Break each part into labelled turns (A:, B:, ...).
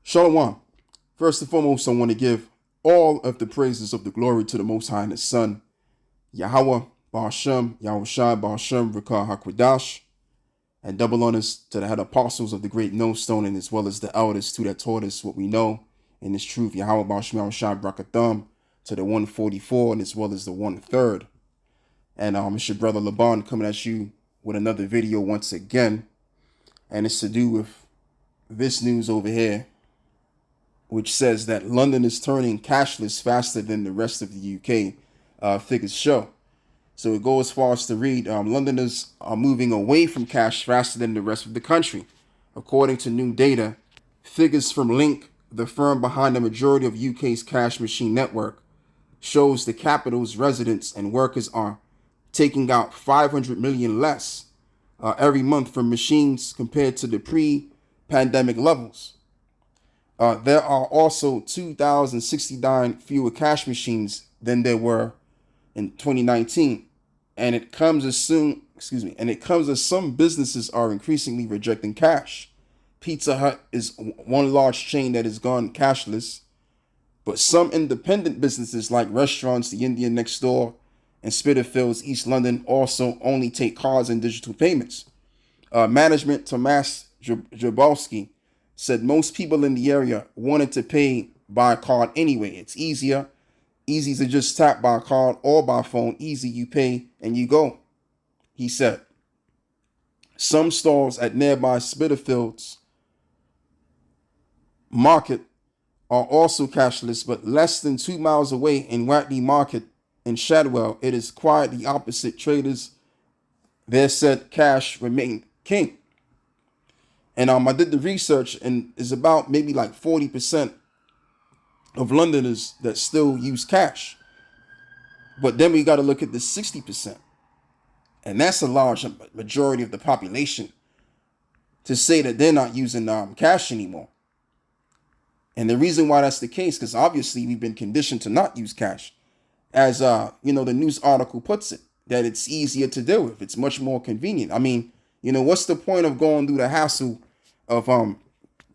A: Shalom. First and foremost, I want to give all of the praises of the glory to the Most High and His Son, Yahweh, Ba'ashem, Yahushai, Ba'ashem, Rakah HaKwadash, and double honors to the head apostles of the great millstone, and as well as the elders too that taught us what we know in this truth, Yahweh, Ba'ashem, Yahushai, Brakatham, to the 144, and as well as the 1/3. And it's your brother Laban coming at you with another video once again, and it's to do with this news over here, which says that London is turning cashless faster than the rest of the UK figures show. So it goes as far as to read, Londoners are moving away from cash faster than the rest of the country. According to new data, figures from Link, the firm behind the majority of UK's cash machine network, shows the capital's residents and workers are taking out 500 million less every month from machines compared to the pre-pandemic levels. There are also 2,069 fewer cash machines than there were in 2019, and it comes as some businesses are increasingly rejecting cash. Pizza Hut is one large chain that has gone cashless, but some independent businesses like restaurants, the Indian Next Door, and Spitalfields, East London also only take cards and digital payments. Management Tomas Jabolski said most people in the area wanted to pay by card anyway. It's easy to just tap by card or by phone. Easy, you pay and you go, he said. Some stalls at nearby Spitalfields Market are also cashless, but less than 2 miles away in Watney Market in Shadwell, it is quite the opposite. Traders there said cash remained king. And I did the research, and it's about maybe like 40% of Londoners that still use cash. But then we got to look at the 60%. And that's a large majority of the population to say that they're not using cash anymore. And the reason why that's the case, because obviously we've been conditioned to not use cash. As the news article puts it, that it's easier to deal with. It's much more convenient. I mean, what's the point of going through the hassle of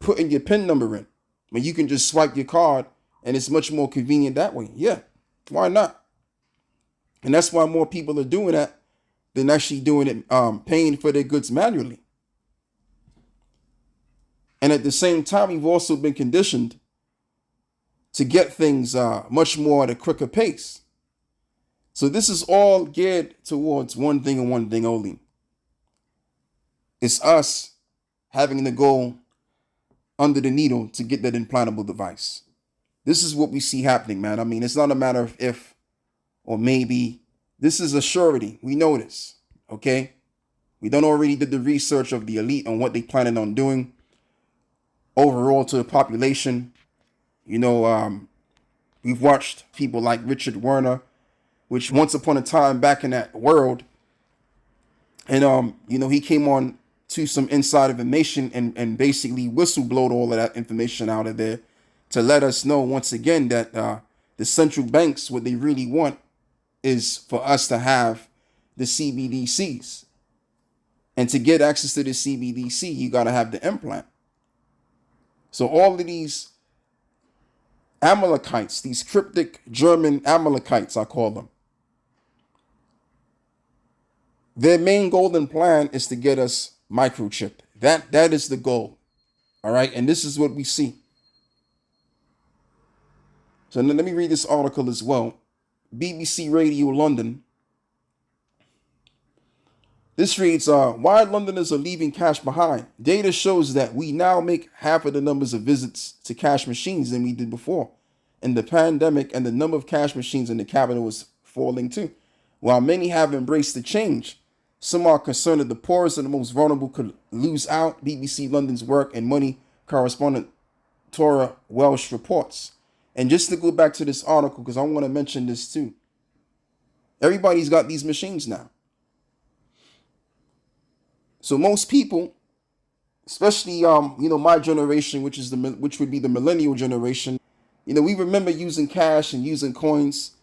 A: putting your PIN number in when you can just swipe your card and it's much more convenient that way? Yeah, why not? And that's why more people are doing that than actually doing it, paying for their goods manually. And at the same time, we've also been conditioned to get things much more at a quicker pace. So this is all geared towards one thing and one thing only. It's us having to go under the needle to get that implantable device. This is what we see happening, man. I mean, it's not a matter of if or maybe. This is a surety. We know this, okay? We done already did the research of the elite on what they planning on doing overall to the population. We've watched people like Richard Werner, which once upon a time back in that world, and he came on to some inside information and basically whistleblowed all of that information out of there to let us know once again that the central banks, what they really want is for us to have the CBDCs. And to get access to the CBDC, you got to have the implant. So all of these Amalekites, these cryptic German Amalekites, I call them, their main golden plan is to get us microchipped. That is the goal. All right. And this is what we see. So let me read this article as well. BBC Radio London. This reads, why Londoners are leaving cash behind. Data shows that we now make half of the numbers of visits to cash machines than we did before. In the pandemic, and the number of cash machines in the capital was falling too. While many have embraced the change, some are concerned that the poorest and the most vulnerable could lose out. BBC London's work and money correspondent Tora Welsh reports. And just to go back to this article, because I want to mention this too. Everybody's got these machines now. So most people, especially my generation, which would be the millennial generation, we remember using cash and using coins,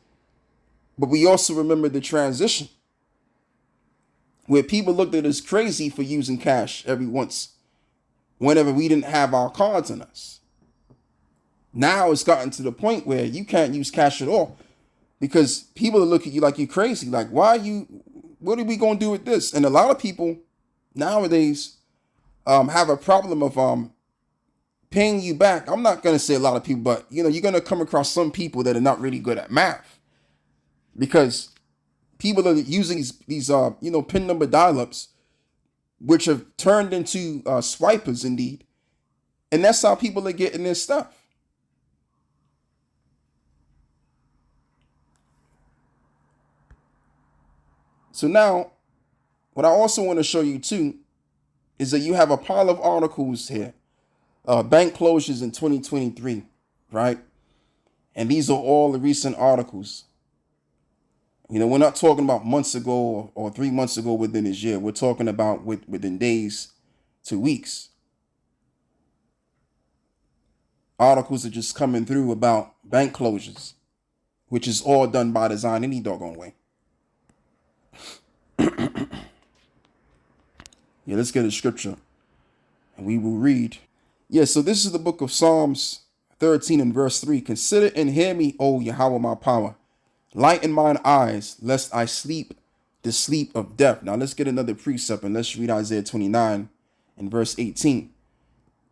A: but we also remember the transition where people looked at us crazy for using cash whenever we didn't have our cards on us. Now it's gotten to the point where you can't use cash at all because people are looking at you like you're crazy. Like, why are you, what are we going to do with this? And a lot of people nowadays have a problem of paying you back. I'm not going to say a lot of people, but you're going to come across some people that are not really good at math because people are using these pin number dial-ups, which have turned into swipers indeed. And that's how people are getting their stuff. So now, what I also want to show you too is that you have a pile of articles here, bank closures in 2023, right? And these are all the recent articles. We're not talking about months ago or 3 months ago within this year. We're talking about within days to weeks. Articles are just coming through about bank closures, which is all done by design any doggone way. Yeah, let's get a scripture and we will read. Yeah, so this is the book of Psalms 13 and verse 3. Consider and hear me, O Yahweh, my power. Lighten mine eyes, lest I sleep the sleep of death. Now let's get another precept and let's read Isaiah 29 and verse 18.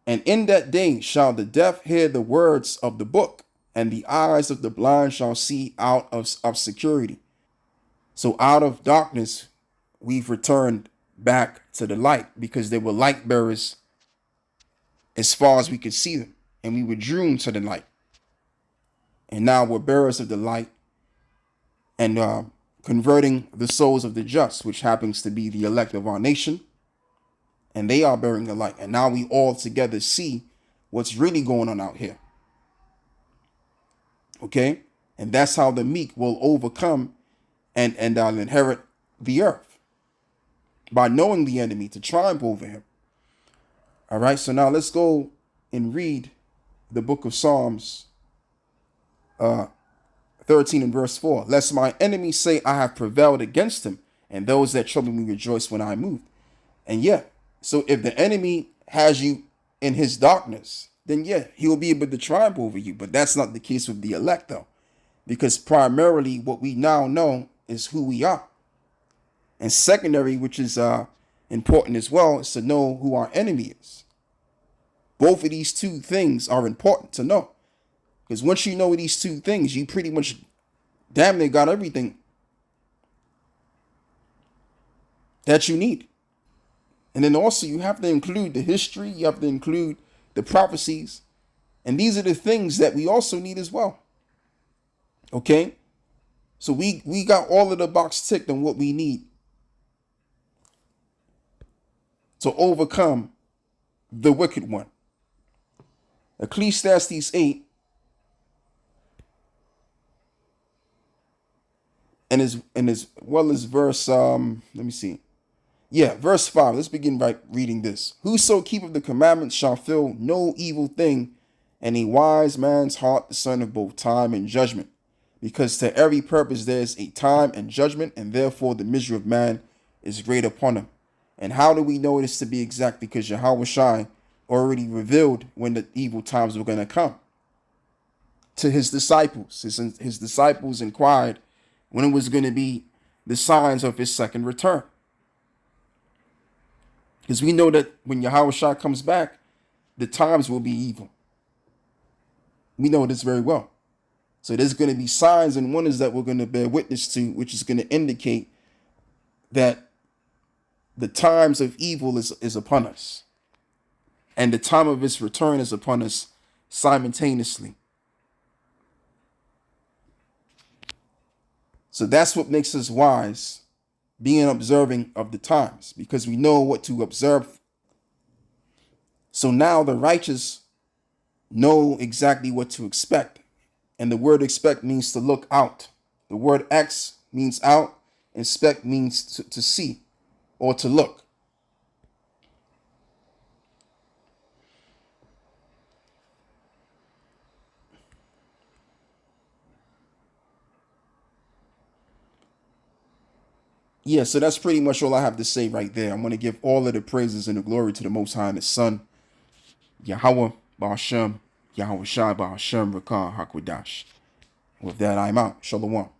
A: And in that day shall the deaf hear the words of the book, and the eyes of the blind shall see out of security. So out of darkness, we've returned back to the light because they were light bearers as far as we could see them, and we were drawn to the light. And now we're bearers of the light and converting the souls of the just, which happens to be the elect of our nation. And they are bearing the light. And now we all together see what's really going on out here. Okay? And that's how the meek will overcome and inherit the earth. By knowing the enemy to triumph over him. All right, so now let's go and read the book of Psalms 13 and verse 4. Lest my enemies say I have prevailed against him, and those that trouble me rejoice when I move. And yet, so if the enemy has you in his darkness, then yeah, he will be able to triumph over you. But that's not the case with the elect, though. Because primarily what we now know is who we are. And secondary, which is important as well, is to know who our enemy is. Both of these two things are important to know. Because once you know these two things, you pretty much damn near got everything that you need. And then also you have to include the history, you have to include the prophecies. And these are the things that we also need as well. Okay? So we got all of the box ticked on what we need to overcome the wicked one. Ecclesiastes 8 and as well as verse verse 5. Let's begin by reading this. Whoso keepeth the commandments shall feel no evil thing, and a wise man's heart discerneth of both time and judgment. Because to every purpose there is a time and judgment, and therefore the misery of man is great upon him. And how do we know this to be exact? Because Yahweh Shai already revealed when the evil times were going to come to his disciples. His disciples inquired when it was going to be the signs of his second return. Because we know that when Yahweh Shai comes back, the times will be evil. We know this very well. So there's going to be signs and wonders that we're going to bear witness to, which is going to indicate that the times of evil is upon us. And the time of his return is upon us simultaneously. So that's what makes us wise, being observing of the times, because we know what to observe. So now the righteous know exactly what to expect. And the word expect means to look out. The word ex means out. Inspect means to see or to look. Yeah, so that's pretty much all I have to say right there. I'm going to give all of the praises and the glory to the Most High and His Son, Yahweh, Ba'ashem, Yahweh Shai Ba'Hashem Rakah Hakwadash. With that, I'm out. Shalom.